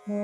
ओम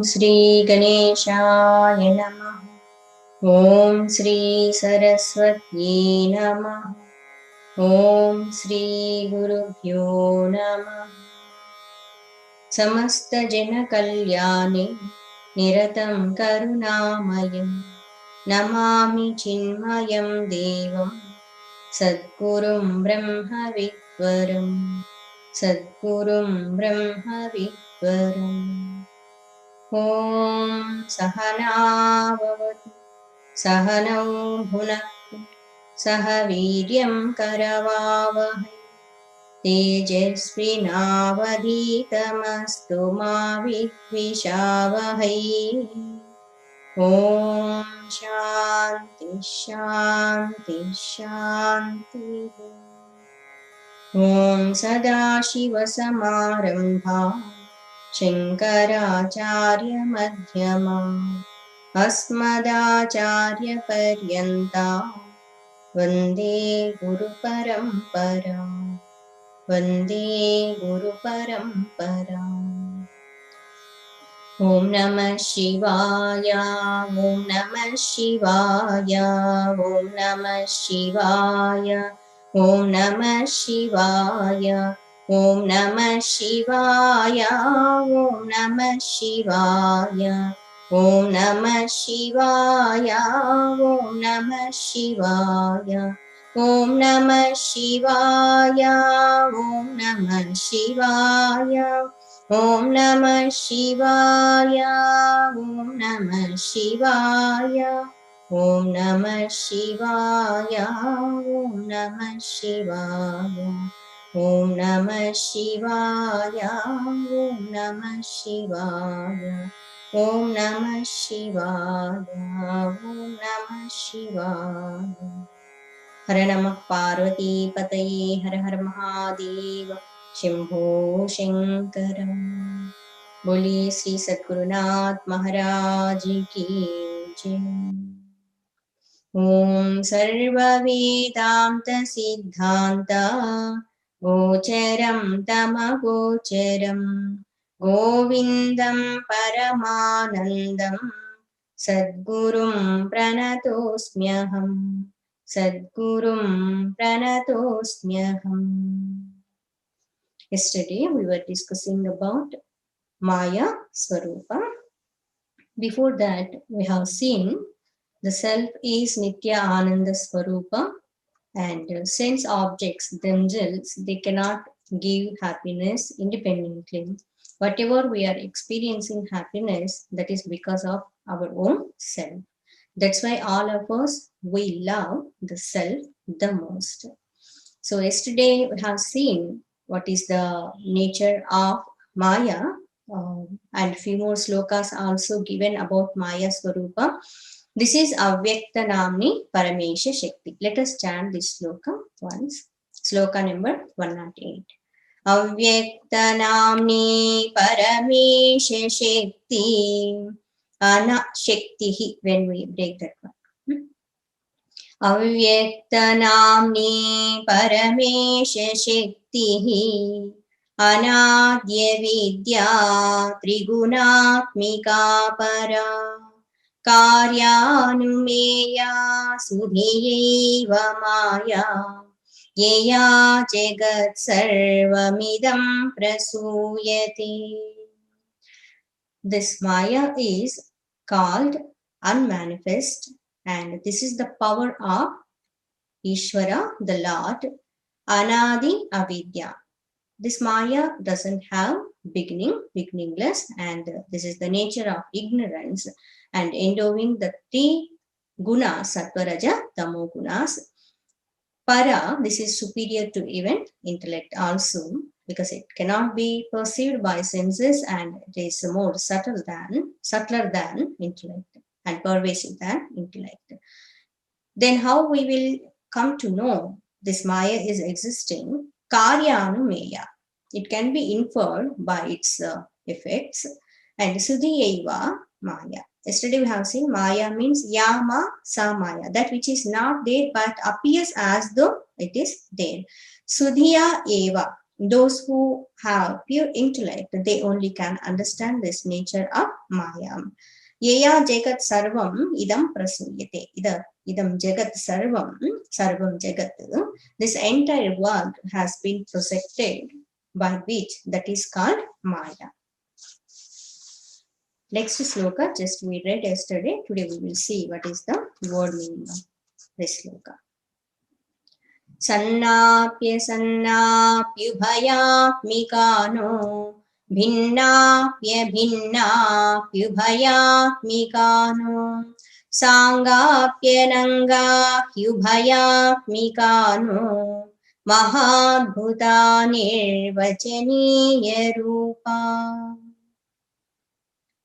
श्री गणेशाय नमः। ओम श्री सरस्वती नमः। ओम श्री गुरुभ्यो नमः। समस्त जन कल्याणे निरतं करुणामयं नमामि चिन्मयं देवं सद्गुरुं ब्रह्मविद्वरं सद्गुरुं ब्रह्मविद्वरम्। ॐ सहना भवतु सहनौ भुनक्तु सह वीर्यं करवावहै तेजस्विनावधीतमस्तु मा विद्विषावहै। ॐ शान्ति शान्ति शान्तिः। ॐ सदाशिवसमारम्भां शङ्कराचार्यमध्यमाम् अस्मदाचार्यपर्यन्तां वन्दे गुरुपरम्पराम् वन्दे गुरुपरम्पराम्। ॐ नमः शिवाय ॐ नमः शिवाय ॐ नमः शिवाय ॐ नमः शिवाय ॐ नमः शिवाय ॐ नमः शिवाय ॐ नमः शिवाय ॐ नमः शिवाय ॐ नमः शिवाय ॐ नमः शिवाय ॐ नमः शिवाय ॐ नमः शिवाय ॐ नमः शिवाय ॐ नमः शिवाय ॐ नमः शिवाय ॐ नमः शिवाय ॐ नमः शिवाय ॐ नमः शिवाय। हर नमः पार्वतीपतये हर हर महादेव शंभो शंकर। बोलिए श्री सद्गुरुनाथ महाराज की जय। ओम सर्ववेदांत सिद्धांत गोचरं तमगोचरं गोविंदं परमानंदं सद्गुरुं प्रणतोऽस्म्यहम् सद्गुरुं प्रणतोऽस्म्यहम्। Yesterday we were discussing about Maya Swarupa. Before that we have seen the self is Nitya Ananda Swarupa, and sense objects themselves, they cannot give happiness independently. Whatever we are experiencing happiness, that is because of our own self. That's why all of us, we love the self the most. So yesterday we have seen what is the nature of Maya, and few more slokas also given about Maya Swarupa. This is Avyakta Namni Paramesha Shakti. Let us chant this sloka once. Sloka number 108. Avyakta Namni Paramesha Shakti. Ana Shakti, when we break that one. अव्यक्तनाम्नी परमेशशक्तिः अनाद्य विद्या त्रिगुणात्मिका परा कार्यानुमेया सुधियैव माया यया जगत् सर्वमिदं प्रसूयते. This Maya is called unmanifest, and this is the power of Ishvara, the Lord, Anadi Avidya. This Maya doesn't have beginning, beginningless, and this is the nature of ignorance and endowing the three gunas, Sattva, Raja, Tamo gunas. Para, this is superior to even intellect also. because it cannot be perceived by senses and it is more subtler than intellect and pervasive than intellect. Then how we will come to know this Maya is existing? Karyanumeya. It can be inferred by its effects. And Sudhiyaiva Maya. Yesterday we have seen Maya means Yama Sa Maya, that which is not there but appears as though it is there. Sudhiya Eva. Those who have pure intellect, they only can understand this nature of Maya. Yaya Jagat Sarvam Idam Prasuyate. Idam Jagat Sarvam Jagat. This entire world has been projected by which that is called Maya. Next sloka, just we read yesterday. Today we will see what is the word meaning of this sloka. Sannapya sannapyubhayatmikano bhinnapya bhinnapyubhayatmikano sangapya nangapyubhayatmikano mahadbhuta nirvachaniya rupa.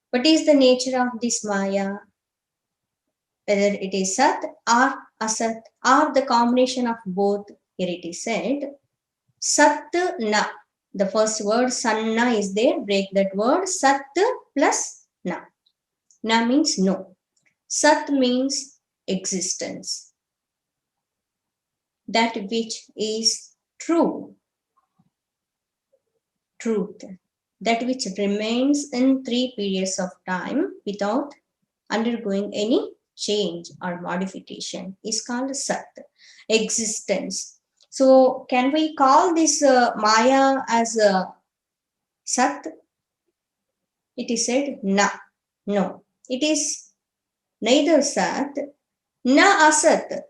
What is the nature of this Maya? Whether it is Sat or Asat or the combination of both. Here it is said, Sat Na. The first word Sanna is there. Break that word. Sat plus Na. Na means no. Sat means existence. That which is true. Truth. That which remains in 3 periods of time without undergoing any change or modification is called Sat, existence. So can we call this Maya as Sat? It is said Na. No, it is neither Sat na Asat.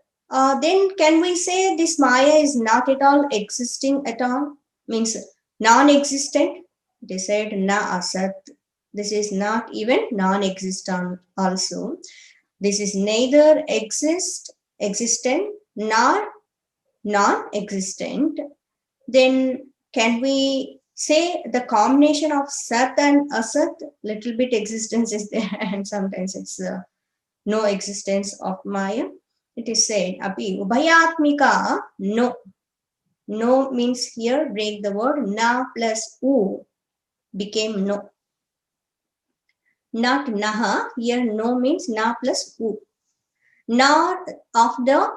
Then can we say this Maya is not at all existing at all? Means non-existent? It is said na Asat. This is not even non-existent also. This is neither existent nor non-existent. Then can we say the combination of Sat and Asat? Little bit existence is there and sometimes it's no existence of Maya. It is said, Api Ubhayatmika, no. No means here, break the word, na plus u became no. Not naha, here no means na plus u. Not of the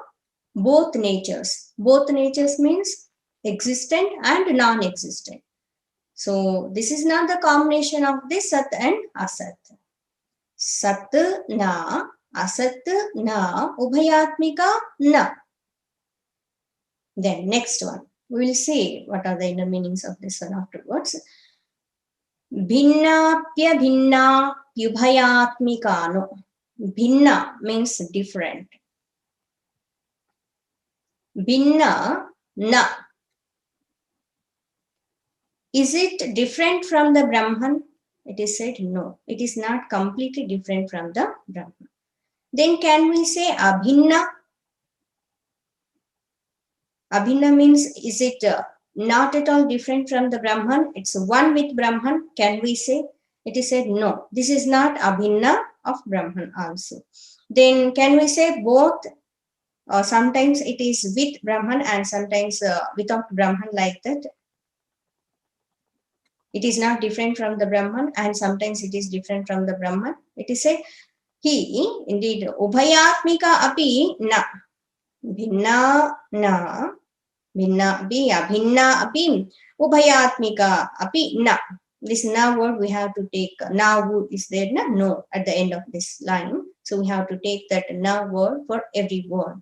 both natures. Both natures means existent and non-existent. So this is not the combination of this Sat and Asat. Sat na, Asat na, Ubhayatmika na. Then next one, we will see what are the inner meanings of this one afterwards. Bhinnapya bhinna yubhayatmikano. Bhinna means different. Bhinna na. Is it different from the Brahman? It is said no. It is not completely different from the Brahman. Then can we say abhinna? Abhinna means is it not at all different from the Brahman? It's one with Brahman. Can we say? It is said no. This is not abhinna of Brahman also. Then can we say both? Sometimes it is with Brahman and sometimes without Brahman, like that. It is not different from the Brahman and sometimes it is different from the Brahman. It is said he, indeed, ubhayatmika api na. Bhinna na. Bhinna api, abhinna api, ubhayatmika api na. This na word we have to take, na word is there, na? No, at the end of this line. So we have to take that na word for every word.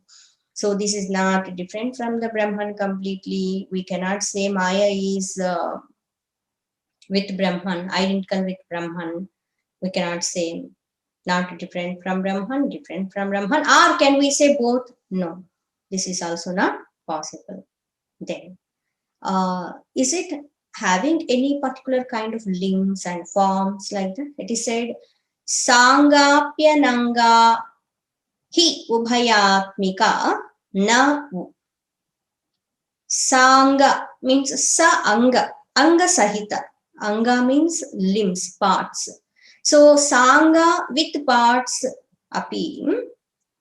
So this is not different from the Brahman completely. We cannot say Maya is with Brahman, identical with Brahman. We cannot say not different from Brahman, different from Brahman. Or can we say both? No, this is also not possible. Then, is it having any particular kind of links and forms like that? It is said, Sangapya nanga hi ubhayatmika na u. Sanga means sa anga. Anga Sahita. Anga means limbs, parts. So Sanga with parts api.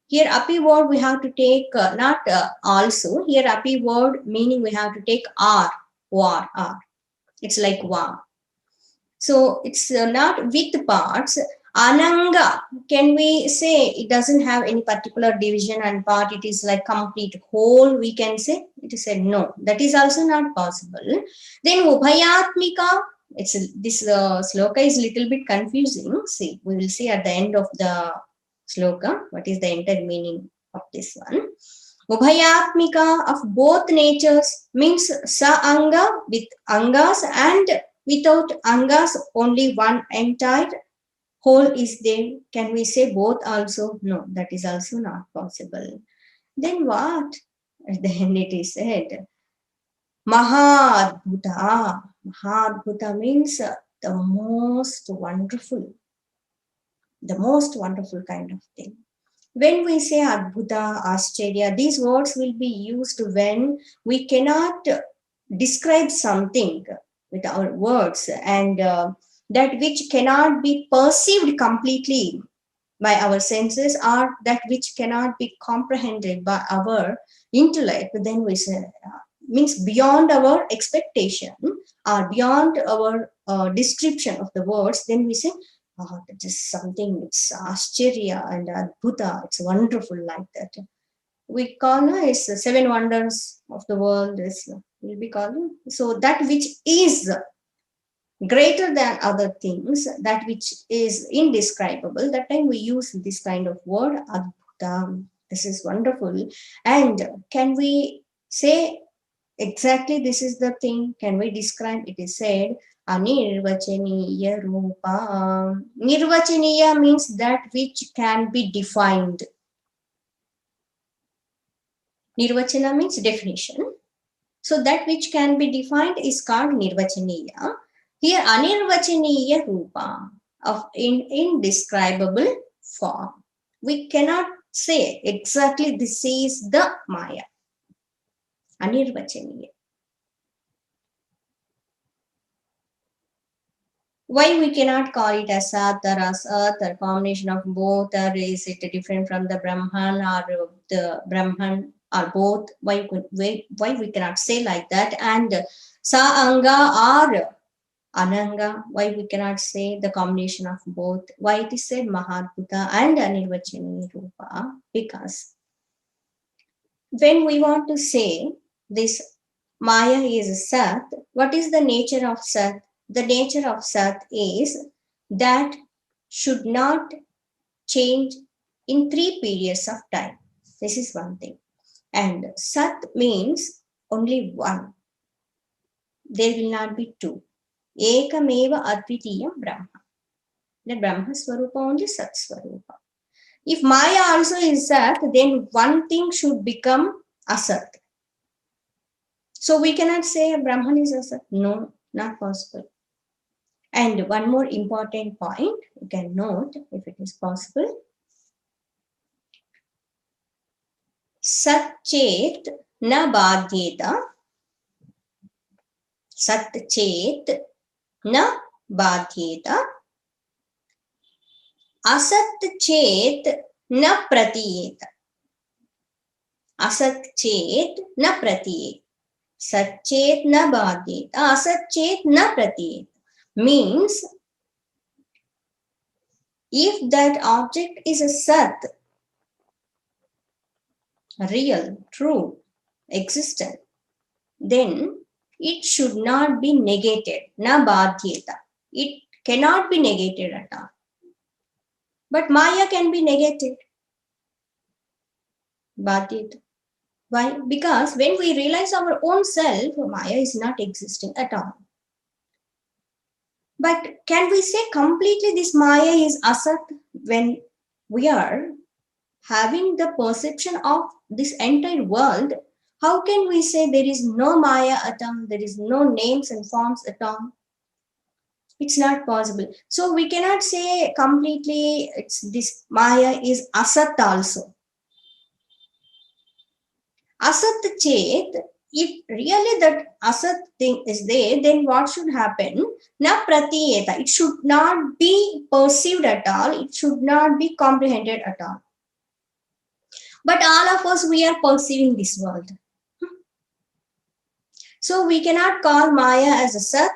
Here api word we have to take not also. Here api word meaning we have to take R. War. R. It's like war. So it's not with parts. Ananga, can we say it doesn't have any particular division and part? It is like complete whole, we can say. It is said no. That is also not possible. Then Ubhayatmika, this sloka is little bit confusing. See, we will see at the end of the sloka what is the entire meaning of this one. Ubhayatmika of both natures means sa anga with angas and without angas only one entire whole is there. Can we say both also? No, that is also not possible. Then what? Then it is said Mahadbhuta. Mahadbhuta means the most wonderful kind of thing. When we say Adbhuta, Ascharya, these words will be used when we cannot describe something with our words, and that which cannot be perceived completely by our senses, or that which cannot be comprehended by our intellect, then we say means beyond our expectation or beyond our description of the words, then we say that is something, it's Ascharya and Adbhuta, it's wonderful like that. We call it's the seven wonders of the world, is will be called. So that which is greater than other things, that which is indescribable, that time we use this kind of word, Adbhuta. This is wonderful. And can we say exactly this is the thing? Can we describe? It is said, Anirvachaniya Rupa. Nirvachaniya means that which can be defined. Nirvachana means definition. So that which can be defined is called Nirvachaniya. Here, Anirvachaniya Rupa, of indescribable form. We cannot say exactly this is the Maya. Anirvachaniya. Why we cannot call it as Sat or Asat or combination of both, or is it different from the Brahman or the Brahman or both? Why we cannot say like that? And Sa Anga or Ananga, why we cannot say the combination of both? Why it is said Mahadbhuta and Anirvachaniya Rupa? Because when we want to say this Maya is Sat, what is the nature of Sat? The nature of Sat is that should not change in 3 periods of time. This is one thing. And Sat means only one. There will not be two. Ekameva Advitiyam Brahma. The Brahma Swarupa only Sat Swarupa. If Maya also is Sat, then one thing should become Asat. So we cannot say Brahman is Asat. No, not possible. And one more important point you can note if it is possible. Sat Chet na badhyeta. Sat Chet na badhyeta. Asat Chet na pratiyeta. Asat Chet na pratiyeta. Sat Chet na badhyeta. Asat Chet na pratiyeta. Means if that object is a Sat, real, true, existent, then it should not be negated. Na badhyeta. It cannot be negated at all. But Maya can be negated. Badhyeta. Why? Because when we realize our own self, Maya is not existing at all. But can we say completely this Maya is Asat when we are having the perception of this entire world? How can we say there is no Maya at all? There is no names and forms at all? It's not possible. So we cannot say completely it's this Maya is Asat also. Asat Chet, if really that asat thing is there, then what should happen? Na pratiyeta. It should not be perceived at all. It should not be comprehended at all. But all of us, we are perceiving this world. So we cannot call Maya as a Sat,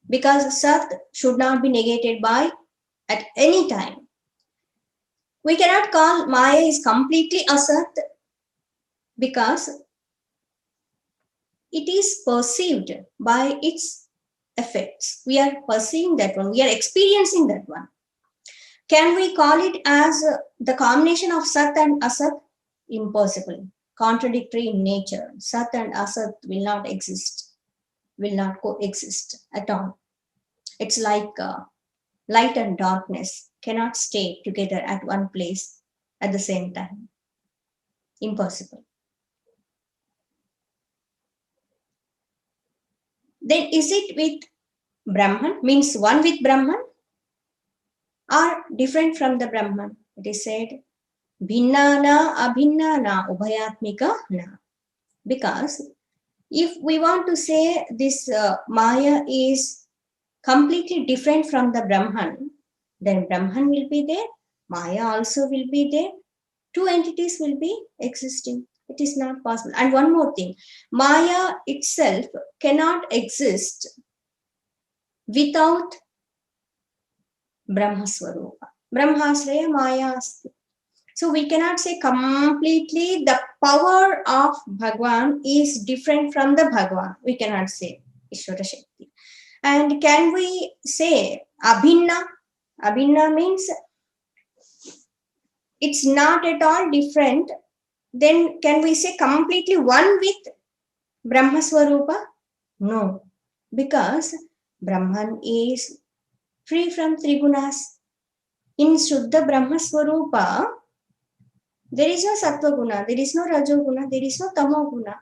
because Sat should not be negated by at any time. We cannot call Maya is completely Asat, because it is perceived by its effects. We are perceiving that one. We are experiencing that one. Can we call it as the combination of Sat and Asat? Impossible. Contradictory in nature. Sat and Asat will not exist, will not coexist at all. It's like light and darkness cannot stay together at one place at the same time. Impossible. Then is it with Brahman, means one with Brahman, or different from the Brahman? It is said, Bhinna na abhinna na ubhayatmika na. Because if we want to say this Maya is completely different from the Brahman, then Brahman will be there, Maya also will be there, two entities will be existing. It is not possible. And one more thing, Maya itself cannot exist without Brahma Swarupa. Brahmasraya Maya asti. So we cannot say completely the power of Bhagwan is different from the Bhagwan. We cannot say Ishvara Shakti. And can we say Abhinna? Abhinna means it's not at all different. Then can we say completely one with Brahma Swarupa? No, because Brahman is free from Trigunas. In Shuddha Brahma Swarupa, there is no Sattva Guna, there is no Rajo Guna, there is no Tamo Guna.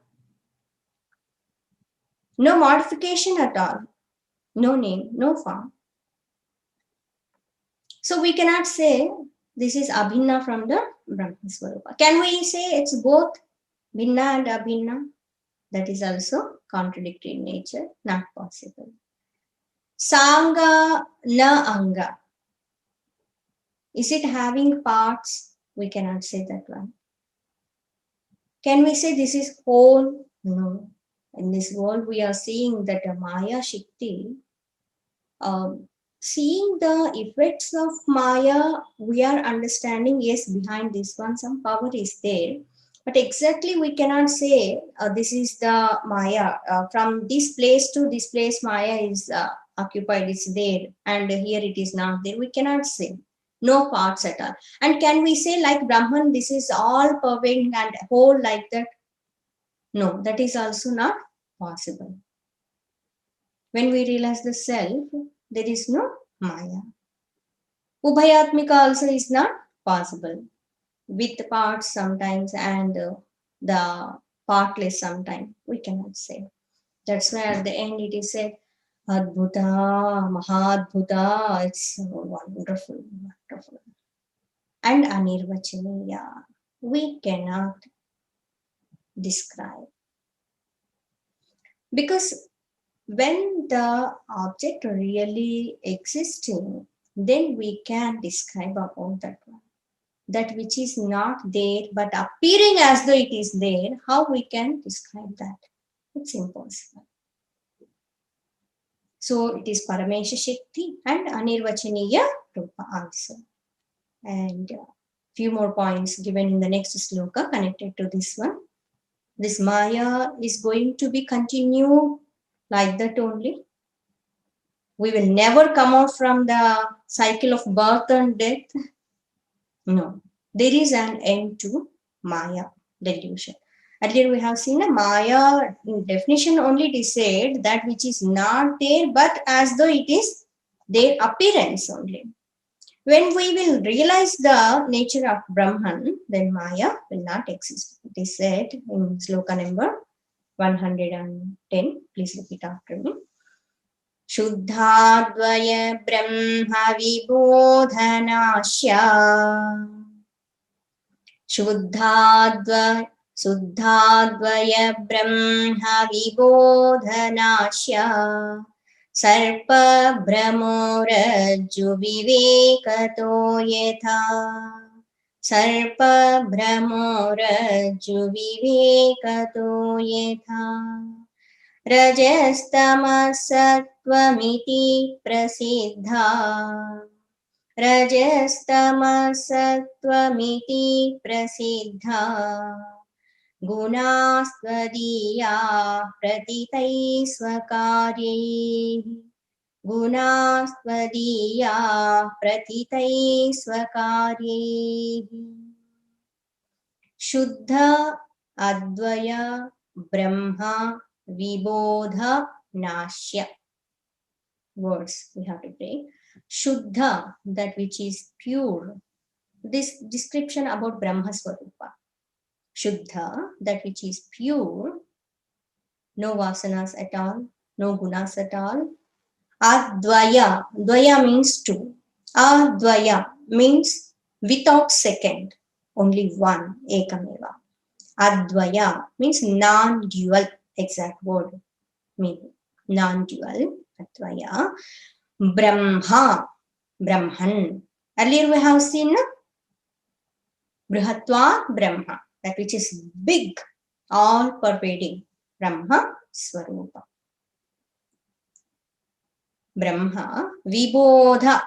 No modification at all. No name, no form. So we cannot say this is Abhinna from the Brahma Swarupa. Can we say it's both Bhinna and Abhinna? That is also contradictory in nature, not possible. Sanga na anga. Is it having parts? We cannot say that one. Can we say this is whole? No. In this world, we are seeing that a Maya Shakti, seeing the effects of Maya, we are understanding, yes, behind this one, some power is there. But exactly we cannot say this is the Maya. From this place to this place, Maya is occupied, it's there, and here it is not there. We cannot say. No parts at all. And can we say like Brahman, this is all pervading and whole like that? No, that is also not possible. When we realize the self, there is no Maya. Ubhayatmika also is not possible. With parts sometimes and the partless sometimes. We cannot say. That's why at the end it is said, Adbhuta, Mahadbhuta. It's so wonderful, wonderful. And Anirvachaniya. We cannot describe. Because when the object really existing, then we can describe about that one. That which is not there but appearing as though it is there, how we can describe that? It's impossible. So it is Paramesha Shakti and Anirvachaniya Rupa also. And few more points given in the next sloka connected to this one. This Maya is going to be continued like that only. We will never come out from the cycle of birth and death. No, there is an end to Maya delusion. Earlier we have seen a Maya definition only. It is said that which is not there but as though it is their appearance only. When we will realize the nature of Brahman, then Maya will not exist. It is said in sloka number 110. Please repeat after me. Shuddhadvaya Brahma Vibodhanasya. Shuddhadvaya Suddhadvaya Brahma Vibodhanasya Sarpa Brahmorajju Vivekato Yatha Sarpa Brahmorajju Vivekato Yatha Rajastamasattvamiti prasiddha Rajastamasattvamiti prasiddha Gunastvadiya pratitai swakaryai Gunastvadiya pratitai swakaryai Shuddha Advaya Brahma Vibodha Nashya. Words we have to take. Shuddha, that which is pure. This description about Brahma Swarupa. Shuddha, that which is pure. No vasanas at all, no gunas at all. Advaya, dvaya means two. Advaya means without second, only one, ekameva. Advaya means non-dual, exact word meaning, non-dual, Advaya. Brahma, Brahman. Earlier we have seen Brihatva Brahma, that which is big, all-pervading, Brahma Swarupa. Brahma, Vibodha,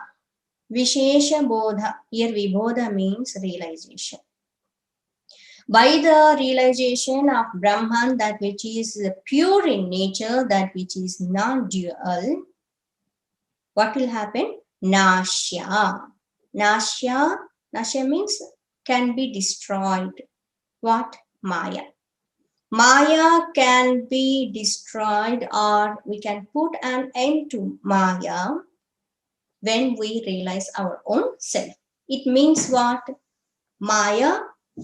Vishesha Bodha. Here Vibodha means realization. By the realization of Brahman, that which is pure in nature, that which is non-dual, what will happen? Nashya. Nashya, Nashya means can be destroyed. What? Maya. Maya can be destroyed, or we can put an end to Maya when we realize our own self. It means what? Maya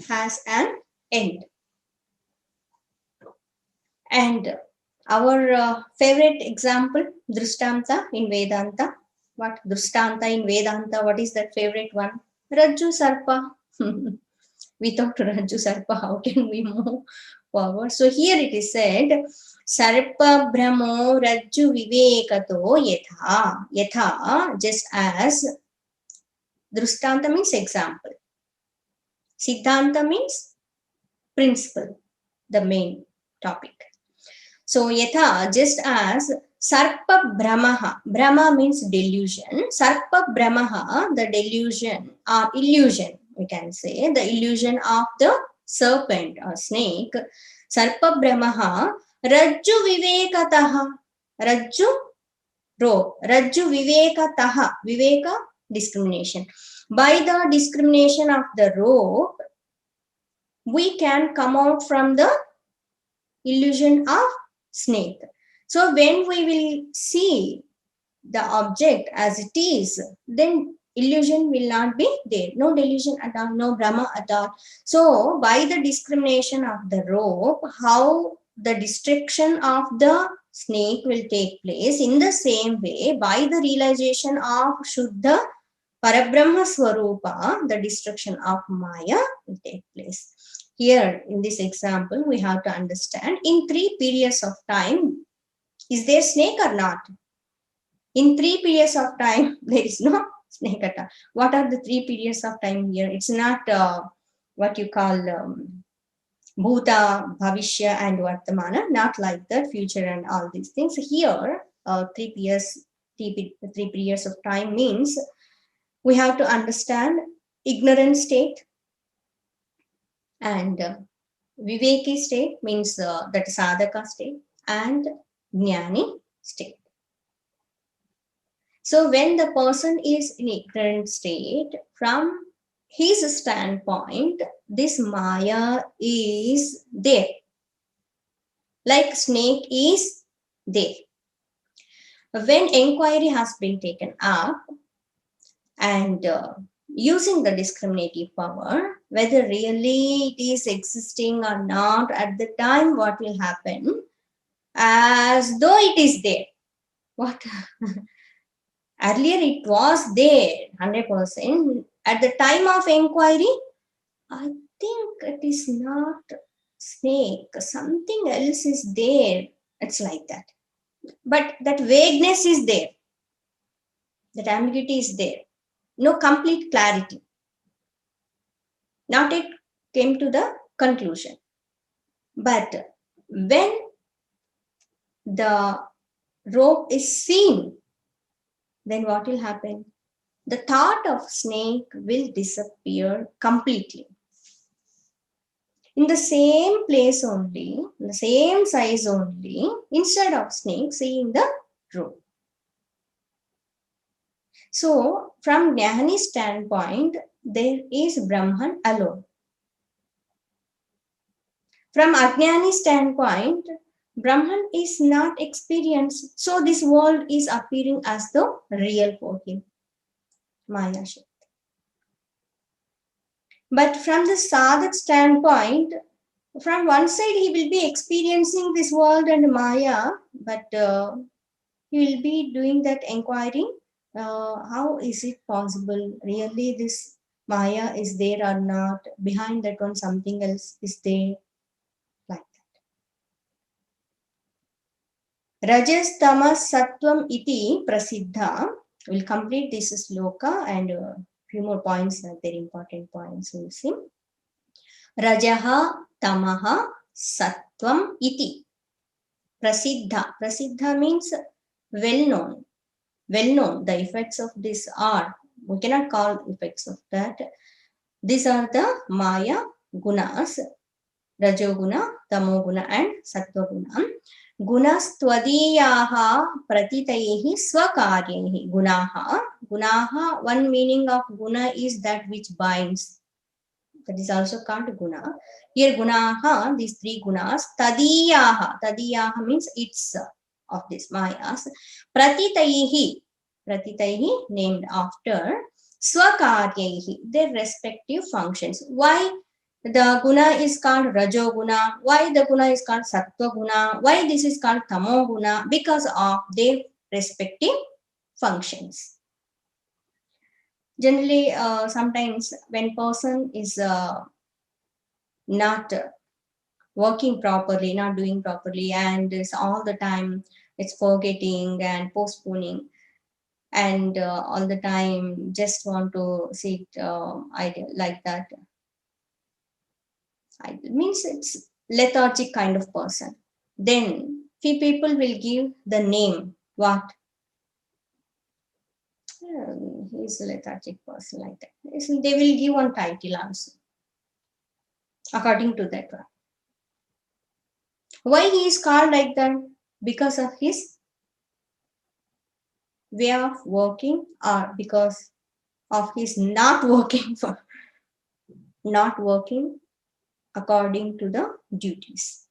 has an end. And our favorite example, Drishtanta in Vedanta. What? Drishtanta in Vedanta, what is that favorite one? Rajju Sarpa. Without Rajju Sarpa, how can we move forward? So here it is said, Sarpa Brahmo Rajju Vivekato Yatha. Yatha, just as. Drishtanta means example. Siddhanta means principle, the main topic. So Yatha, just as Sarpa Brahmaha. Brahma means delusion. Sarpa Brahmaha, the delusion or illusion, we can say, the illusion of the serpent or snake. Sarpa Brahmaha Rajju Vivekataha. Rajju, rope. Rajju Vivekataha. Viveka, discrimination. By the discrimination of the rope, we can come out from the illusion of snake. So when we will see the object as it is, then illusion will not be there. No delusion at all, no Brahma at all. So by the discrimination of the rope, how the destruction of the snake will take place, in the same way, by the realization of Shuddha Parabrahma Swarupa, the destruction of Maya will take place. Here in this example, we have to understand, in 3 periods of time, is there snake or not? In 3 periods of time, there is no snake at all. What are the 3 periods of time here? It's not what you call Bhuta, Bhavishya and Vartamana, not like that, future and all these things. Here, 3 periods of time means we have to understand ignorant state, and Viveki state means that sadhaka state, and Jnani state. So when the person is in ignorant state, from his standpoint, this Maya is there, like snake is there. When inquiry has been taken up, and using the discriminative power, whether really it is existing or not at the time, what will happen? As though it is there. What? Earlier it was there, 100%. At the time of inquiry, I think it is not snake, something else is there. It's like that. But that vagueness is there. That ambiguity is there. No complete clarity. Not it came to the conclusion. But when the rope is seen, then what will happen? The thought of snake will disappear completely. In the same place only, in the same size only, instead of snake, seeing the rope. So, from Jnani's standpoint, there is Brahman alone. From Ajnani's standpoint, Brahman is not experienced, so this world is appearing as the real for him. Maya Shakti. But from the sadhak standpoint, from one side he will be experiencing this world and Maya, but he will be doing that inquiry. How is it possible? Really, this Maya is there or not? Behind that one, something else is there. Like that. Rajas, Tamas, Sattvam iti prasiddha. We'll complete this sloka and few more points, very important points we'll see. Rajaha, Tamaha, Sattvam iti. Prasiddha. Prasiddha means well known. Well known. The effects of this are, we cannot call effects of that. These are the Maya gunas, Rajoguna, Tamoguna and Sattva-guna. Gunas tvadiyaha pratitaihi swakaryehi. Gunaha. Gunaha, one meaning of guna is that which binds. That is also called guna. Here gunaha, these three gunas, tadiyaha. Tadiyaha means it's of this mayas. Pratitaihi. Pratitaihi named after swakaryehi, their respective functions. Why the guna is called Rajoguna? Why the guna is called Sattva guna? Why this is called Tamo guna? Because of their respective functions. Generally, sometimes when person is not working properly, not doing properly, and is all the time it's forgetting and postponing, and all the time just want to sit idle like that. It means it's lethargic kind of person. Then few people will give the name. What? He's a lethargic person like that. So they will give one title also. According to that one. Why he is called like that? Because of his way of working or because of his not working according to the duties.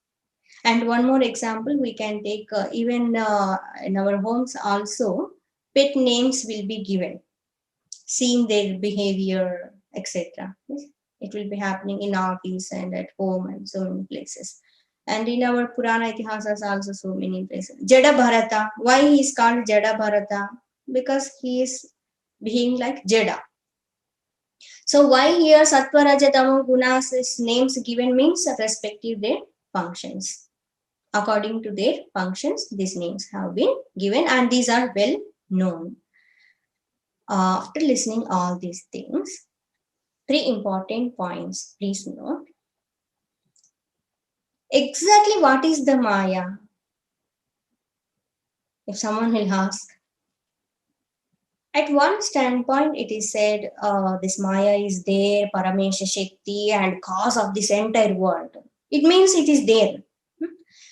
And one more example we can take, even in our homes also, pet names will be given, seeing their behavior, etc. It will be happening in office and at home and so many places. And in our Purana Itihasas also so many places. Jada Bharata. Why he is called Jada Bharata? Because he is being like Jada. So why here Sattva, Raja, Tamo gunas is names given means respective their functions. According to their functions, these names have been given and these are well known. After listening all these things, three important points, please note. Exactly what is the Maya? If someone will ask. At one standpoint, it is said this Maya is there, Paramesha Shakti, and cause of this entire world. It means it is there.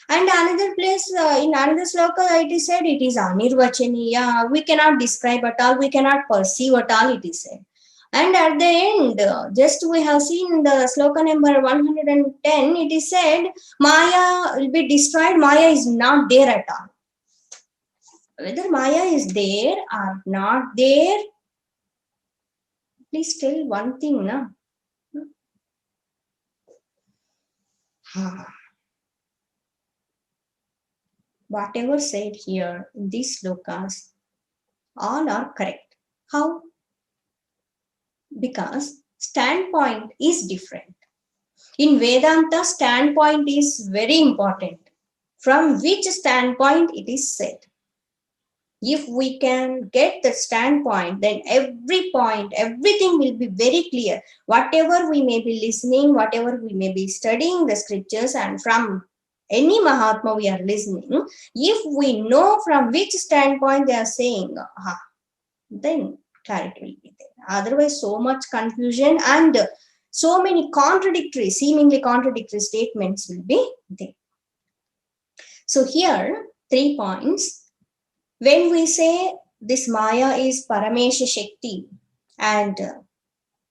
And another place, in another sloka, it is said it is anirvachaniya. We cannot describe at all, we cannot perceive at all, it is said. And at the end, just we have seen the sloka number 110, it is said Maya will be destroyed, Maya is not there at all. Whether Maya is there or not there, please tell one thing, na? Whatever said here in these slokas, all are correct. How? Because standpoint is different. In Vedanta, standpoint is very important. From which standpoint it is said. If we can get the standpoint, then every point, everything will be very clear. Whatever we may be listening, whatever we may be studying the scriptures, and from any Mahatma we are listening, if we know from which standpoint they are saying, then clarity will be there. Otherwise, so much confusion and so many seemingly contradictory statements will be there. So here, 3 points. When we say this Maya is Paramesha Shakti and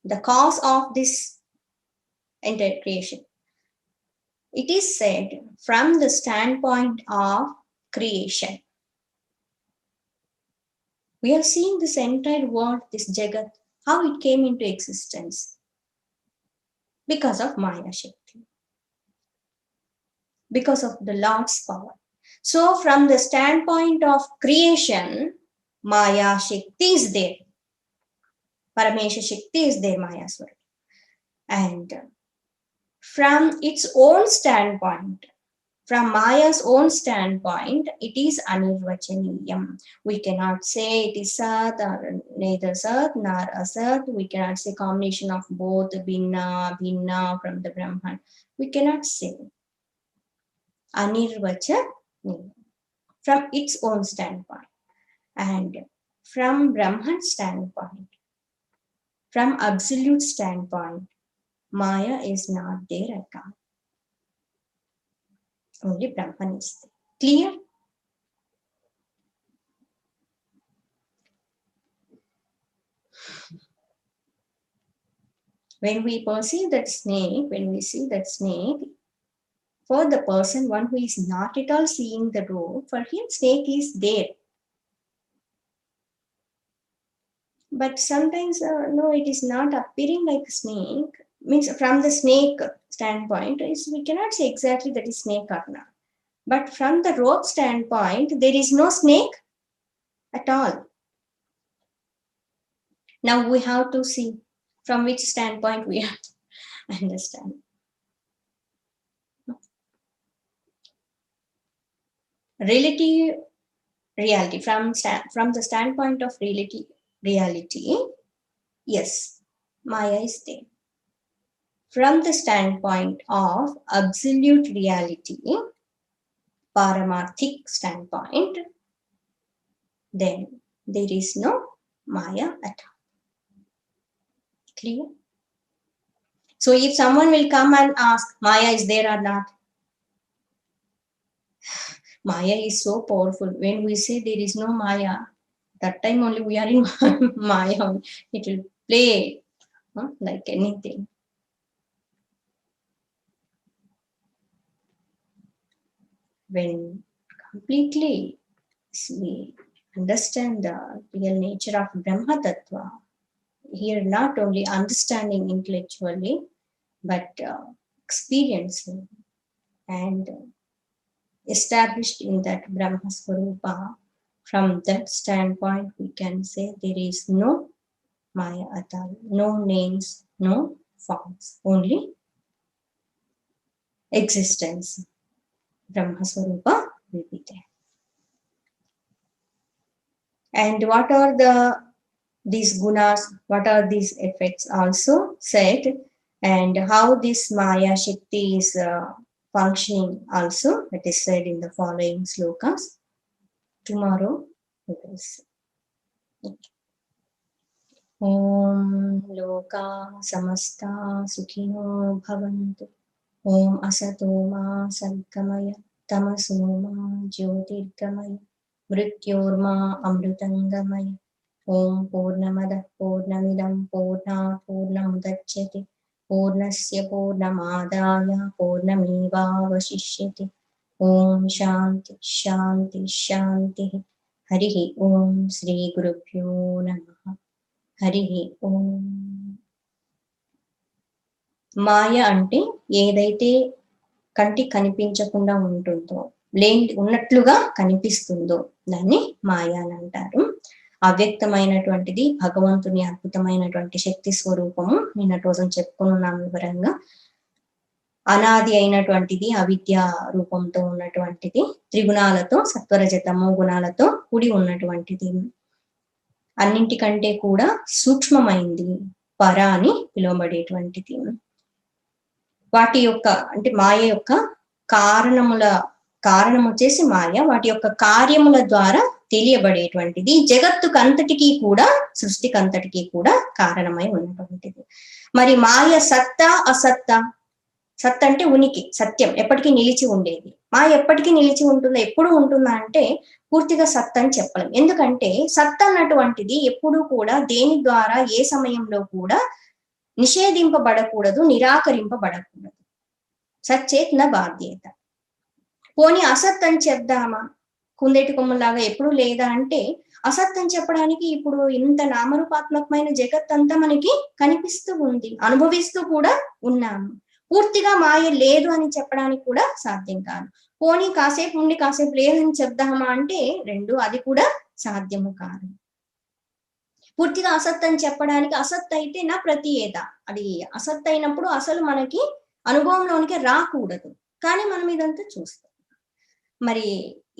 the cause of this entire creation, it is said from the standpoint of creation. We are seeing this entire world, this Jagat, how it came into existence because of Maya Shakti, because of the Lord's power. So from the standpoint of creation, Maya Shakti is there. Paramesha Shakti is there, Maya Swarupa. And from its own standpoint, from Maya's own standpoint, it is anirvachaniyam. We cannot say it is Sat or neither Sat nor Asat. We cannot say combination of both, Bhinna from the Brahman. We cannot say. Anirvachaniyam. From its own standpoint. And from Brahman's standpoint, from absolute standpoint, Maya is not there at all. Only Brahman is there. Clear? When we perceive that snake, when we see that snake, for the person, one who is not at all seeing the road, for him snake is there. But sometimes, no, it is not appearing like snake. Means from the snake standpoint, we cannot say exactly that is snake or not. But from the rope standpoint, there is no snake at all. Now we have to see from which standpoint we have to understand. Relative reality, from the standpoint of reality, yes, Maya is there. From the standpoint of absolute reality, Paramarthik standpoint, then there is no Maya at all. Clear? So if someone will come and ask, Maya is there or not? Maya is so powerful. When we say there is no Maya, that time only we are in Maya. It will play like anything. When completely we understand the real nature of Brahma Tattva, here not only understanding intellectually, but experiencing and established in that Brahma Swarupa, from that standpoint we can say there is no Maya at all, no names, no forms, only existence. Brahma Swarupa will be there. And what are these gunas, what are these effects also said, and how this Maya Shakti is functioning also, it is said in the following slokas. Tomorrow we will see. Okay. Om Loka Samasta Sukhino Bhavantu. Om Asato Ma Sadgamaya Tamaso Ma Jyotirgamaya Mrityorma Amrutangamaya. Om Purnamada Purnamidam Purna Purnamudachyate Purnasya Purnamadaya Purnameva Vasishyate. Om Shanti Shanti Shanti. Harihi Om Sri Gurubhyo Namaha. Harihi Om. మాయ అంటే ఏదైతే కంటి కనిపించకుండా ఉంటుందో, ఉన్నట్లుగా కనిపిస్తుందో దాన్ని మాయ అని అంటారు. అవ్యక్తమైనటువంటిది భగవంతుని అద్భుతమైనటువంటి శక్తి స్వరూపము. నిన్నటి రోజున చెప్పుకున్నాం వివరంగా. అనాది అయినటువంటిది, అవిద్య రూపంతో ఉన్నటువంటిది, త్రిగుణాలతో సత్వరజతమో గుణాలతో కూడి ఉన్నటువంటిది, అన్నింటికంటే కూడా సూక్ష్మమైంది, పర అని పిలువబడేటువంటిది. వాటి యొక్క అంటే మాయ యొక్క కారణం వచ్చేసి మాయ, వాటి యొక్క కార్యముల ద్వారా తెలియబడేటువంటిది, జగత్తుకంతటికీ కూడా సృష్టికంతటికీ కూడా కారణమై ఉన్నటువంటిది. మరి మాయ సత్తా అసత్తా? సత్ అంటే ఉనికి, సత్యం, ఎప్పటికీ నిలిచి ఉండేది. మాయ ఎప్పటికీ నిలిచి ఉంటుందా, ఎప్పుడు ఉంటుందా అంటే పూర్తిగా సత్ అని చెప్పలేం. ఎందుకంటే సత్ అన్నటువంటిది ఎప్పుడూ కూడా దేని ద్వారా ఏ సమయంలో కూడా నిషేధింపబడకూడదు, నిరాకరింపబడకూడదు. సచ్చేత్ న బాధ్యత. పోనీ అసత్ అని చెప్దామా, కుందేటి కొమ్మలాగా ఎప్పుడు లేదా అంటే అసత్ అని చెప్పడానికి ఇప్పుడు ఇంత నామరూపాత్మకమైన జగత్ అంతా మనకి కనిపిస్తూ ఉంది, అనుభవిస్తూ కూడా ఉన్నాము. పూర్తిగా మాయ లేదు అని చెప్పడానికి కూడా సాధ్యం కాదు. పోనీ కాసేపు ఉండి కాసేపు లేదని చెప్దామా అంటే రెండు, అది కూడా సాధ్యము కాదు. పూర్తిగా అసత్ అని చెప్పడానికి, అసత్ అయితే నా ప్రతియేత, అది అసత్ అయినప్పుడు అసలు మనకి అనుభవంలోనికి రాకూడదు, కానీ మనం ఇదంతా చూస్తాం. మరి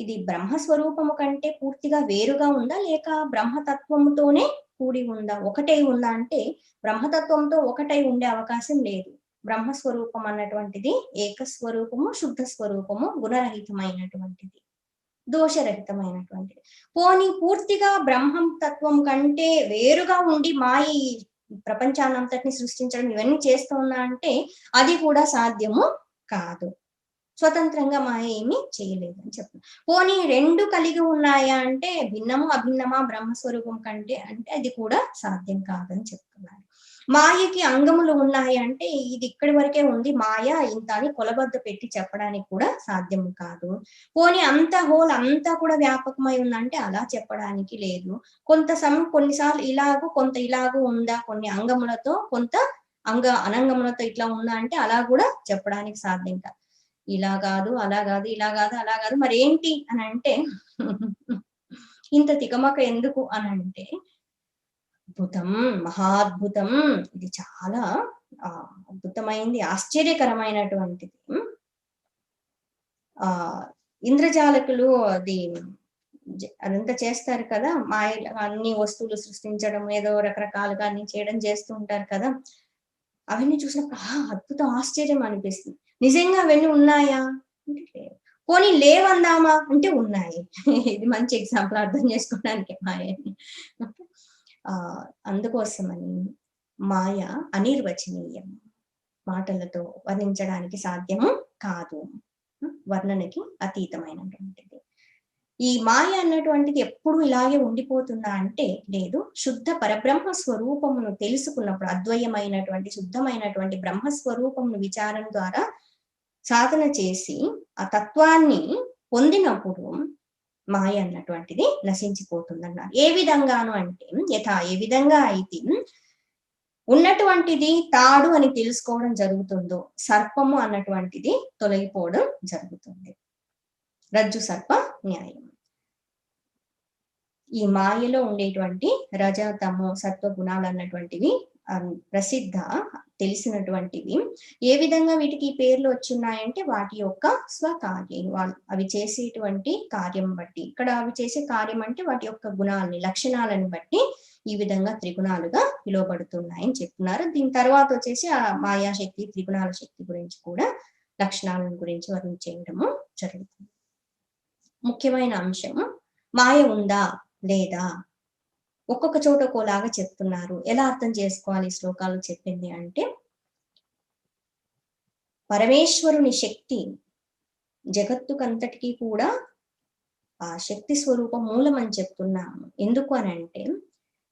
ఇది బ్రహ్మస్వరూపము కంటే పూర్తిగా వేరుగా ఉందా, లేక బ్రహ్మతత్వముతోనే కూడి ఉందా, ఒకటై ఉందా అంటే బ్రహ్మతత్వంతో ఒకటై ఉండే అవకాశం లేదు. బ్రహ్మస్వరూపం అన్నటువంటిది ఏకస్వరూపము, శుద్ధ స్వరూపము, గుణరహితమైనటువంటిది, దోషరహితమైనటువంటిది. పోనీ పూర్తిగా బ్రహ్మం తత్వం కంటే వేరుగా ఉండి మాయ ఈ ప్రపంచాన్నంతటిని సృష్టించడం ఇవన్నీ చేస్తూ ఉన్నా అంటే అది కూడా సాధ్యము కాదు. స్వతంత్రంగా మాయ ఏమీ చేయలేదని చెప్తున్నారు. పోనీ రెండు కలిగి ఉన్నాయా అంటే భిన్నము అభిన్నమా బ్రహ్మస్వరూపం కంటే అంటే అది కూడా సాధ్యం కాదని చెప్తున్నారు. మాయకి అంగములు ఉన్నాయి అంటే ఇది ఇక్కడి వరకే ఉంది మాయ ఇంత అని కొలబద్ద పెట్టి చెప్పడానికి కూడా సాధ్యం కాదు. పోనీ అంత హోల్ అంతా కూడా వ్యాపకమై ఉందంటే అలా చెప్పడానికి లేదు. కొన్నిసార్లు ఇలాగూ కొంత ఇలాగూ ఉందా, కొన్ని అంగములతో కొంత అనంగములతో ఇట్లా ఉందా అంటే అలా కూడా చెప్పడానికి సాధ్యం కాదు. ఇలా కాదు అలా కాదు, ఇలా కాదు అలా కాదు, మరి ఏంటి అని అంటే ఇంత తికమక ఎందుకు అని అంటే అద్భుతం, మహాద్భుతం, ఇది చాలా అద్భుతమైంది, ఆశ్చర్యకరమైనటువంటిది. ఇంద్రజాలకులు అదంతా చేస్తారు కదా, మాయ అన్ని వస్తువులు సృష్టించడం, ఏదో రకరకాలుగా అన్ని చేయడం చేస్తూ ఉంటారు కదా. అవన్నీ చూసినప్పుడు అద్భుతం, ఆశ్చర్యం అనిపిస్తుంది. నిజంగా అవన్నీ ఉన్నాయా అంటే లేవు. పోనీ లేవందామా అంటే ఉన్నాయి. ఇది మంచి ఎగ్జాంపుల్ అర్థం చేసుకోవడానికి మాయని. అందుకోసమని మాయ అనిర్వచనీయం, మాటలతో వర్ణించడానికి సాధ్యము కాదు, వర్ణనకి అతీతమైనటువంటిది. ఈ మాయ అన్నటువంటిది ఎప్పుడు ఇలాగే ఉండిపోతుందా అంటే లేదు. శుద్ధ పరబ్రహ్మ స్వరూపమును తెలుసుకున్నప్పుడు, అద్వయమైనటువంటి శుద్ధమైనటువంటి బ్రహ్మస్వరూపమును విచారం ద్వారా సాధన చేసి ఆ తత్వాన్ని పొందినప్పుడు మాయ అన్నటువంటిది నశించిపోతుందన్నారు. ఏ విధంగాను అంటే ఏ విధంగా అయితే ఉన్నటువంటిది తాడు అని తెలుసుకోవడం జరుగుతుందో సర్పము అన్నటువంటిది తొలగిపోవడం జరుగుతుంది. రజ్జు సర్ప న్యాయం. ఈ మాయలో ఉండేటువంటి రజ తమో సత్వ గుణాలు అన్నటువంటివి ప్రసిద్ధ తెలిసినటువంటివి. ఏ విధంగా వీటికి పేర్లు వచ్చిన్నాయంటే వాటి యొక్క స్వకార్యం, అవి చేసేటువంటి కార్యం బట్టి, ఇక్కడ అవి చేసే కార్యం అంటే వాటి యొక్క గుణాలని లక్షణాలను బట్టి ఈ విధంగా త్రిగుణాలుగా పిలువబడుతున్నాయని చెప్తున్నారు. దీని తర్వాత వచ్చేసి ఆ మాయాశక్తి త్రిగుణాల శక్తి గురించి కూడా లక్షణాలను గురించి వర్ణించేయడము జరుగుతుంది. ముఖ్యమైన అంశము మాయ ఉందా లేదా, ఒక్కొక్క చోట ఒక్కోలాగా చెప్తున్నారు. ఎలా అర్థం చేసుకోవాలి ఈ శ్లోకాలు చెప్పింది అంటే పరమేశ్వరుని శక్తి జగత్తుకంతటికీ కూడా ఆ శక్తి స్వరూపం మూలం అని చెప్తున్నాము. ఎందుకు అని అంటే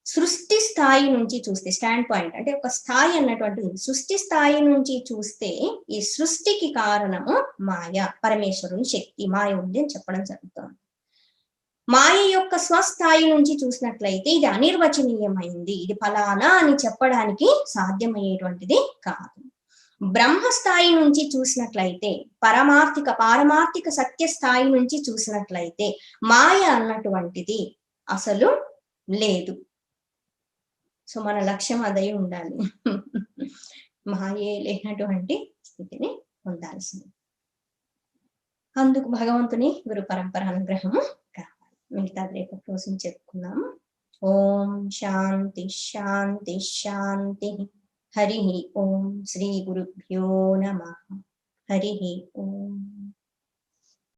సృష్టి స్థాయి నుంచి చూస్తే, స్టాండ్ పాయింట్ అంటే ఒక స్థాయి అన్నటువంటి సృష్టి స్థాయి నుంచి చూస్తే ఈ సృష్టికి కారణము మాయ, పరమేశ్వరుని శక్తి మాయ ఉంది అని చెప్పడం జరుగుతుంది. మాయ యొక్క స్వస్థాయి నుంచి చూసినట్లయితే ఇది అనిర్వచనీయమైంది, ఇది ఫలానా అని చెప్పడానికి సాధ్యమయ్యేటువంటిది కాదు. బ్రహ్మస్థాయి నుంచి చూసినట్లయితే, పారమార్థిక సత్య స్థాయి నుంచి చూసినట్లయితే మాయ అన్నటువంటిది అసలు లేదు. సో మన లక్ష్యం అదై ఉండాలి, మాయే లేనటువంటి స్థితిని పొందాల్సింది. అందుకు భగవంతుని గురు పరంపర అనుగ్రహము కావాలి. మిగతాది రేపు కోసం చెప్పుకుందాము. ఓం శాంతి శాంతి శాంతి. హరి ఓం. శ్రీ గురుభ్యో నమః. హరి ఓం.